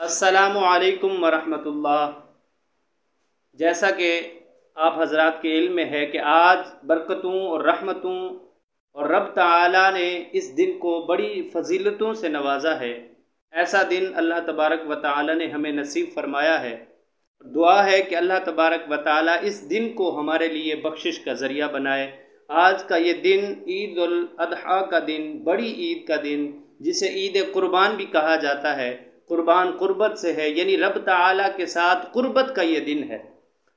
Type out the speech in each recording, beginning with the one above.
السلام علیکم ورحمۃ اللہ۔ جیسا کہ آپ حضرات کے علم میں ہے کہ آج برکتوں اور رحمتوں اور رب تعالیٰ نے اس دن کو بڑی فضیلتوں سے نوازا ہے۔ ایسا دن اللہ تبارک و تعالیٰ نے ہمیں نصیب فرمایا ہے۔ دعا ہے کہ اللہ تبارک و تعالیٰ اس دن کو ہمارے لیے بخشش کا ذریعہ بنائے۔ آج کا یہ دن عید الاضحیٰ کا دن، بڑی عید کا دن، جسے عید قربان بھی کہا جاتا ہے۔ قربان قربت سے ہے، یعنی رب تعالیٰ کے ساتھ قربت کا یہ دن ہے،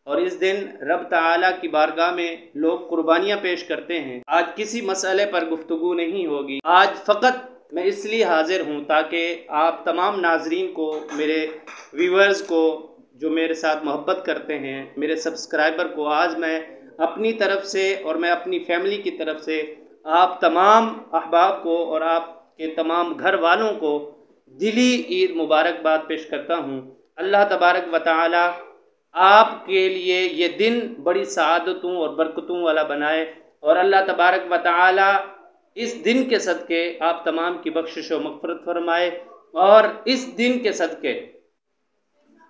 اور اس دن رب تعالیٰ کی بارگاہ میں لوگ قربانیاں پیش کرتے ہیں۔ آج کسی مسئلے پر گفتگو نہیں ہوگی، آج فقط میں اس لیے حاضر ہوں تاکہ آپ تمام ناظرین کو، میرے ویورز کو جو میرے ساتھ محبت کرتے ہیں، میرے سبسکرائبر کو، آج میں اپنی طرف سے اور میں اپنی فیملی کی طرف سے آپ تمام احباب کو اور آپ کے تمام گھر والوں کو دلی عید مبارکباد پیش کرتا ہوں۔ اللہ تبارک و تعالی آپ کے لیے یہ دن بڑی سعادتوں اور برکتوں والا بنائے، اور اللہ تبارک و تعالی اس دن کے صدقے آپ تمام کی بخشش و مغفرت فرمائے، اور اس دن کے صدقے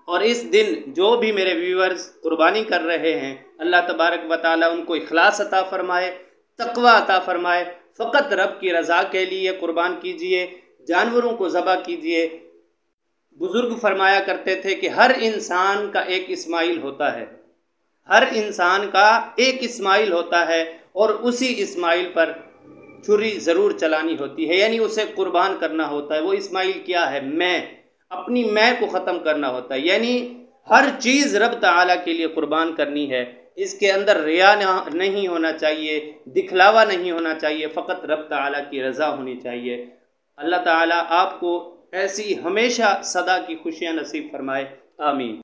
اور اس دن جو بھی میرے ویورز قربانی کر رہے ہیں، اللہ تبارک و تعالی ان کو اخلاص عطا فرمائے، تقوی عطا فرمائے۔ فقط رب کی رضا کے لیے قربان کیجئے، جانوروں کو ذبح کیجئے۔ بزرگ فرمایا کرتے تھے کہ ہر انسان کا ایک اسماعیل ہوتا ہے، ہر انسان کا ایک اسماعیل ہوتا ہے، اور اسی اسماعیل پر چھری ضرور چلانی ہوتی ہے، یعنی اسے قربان کرنا ہوتا ہے۔ وہ اسماعیل کیا ہے؟ میں، اپنی میں کو ختم کرنا ہوتا ہے، یعنی ہر چیز رب تعالیٰ کے لیے قربان کرنی ہے۔ اس کے اندر ریا نہیں ہونا چاہیے، دکھلاوا نہیں ہونا چاہیے، فقط رب تعالیٰ کی رضا ہونی چاہیے۔ اللہ تعالیٰ آپ کو ایسی ہمیشہ صدا کی خوشیاں نصیب فرمائے، آمین۔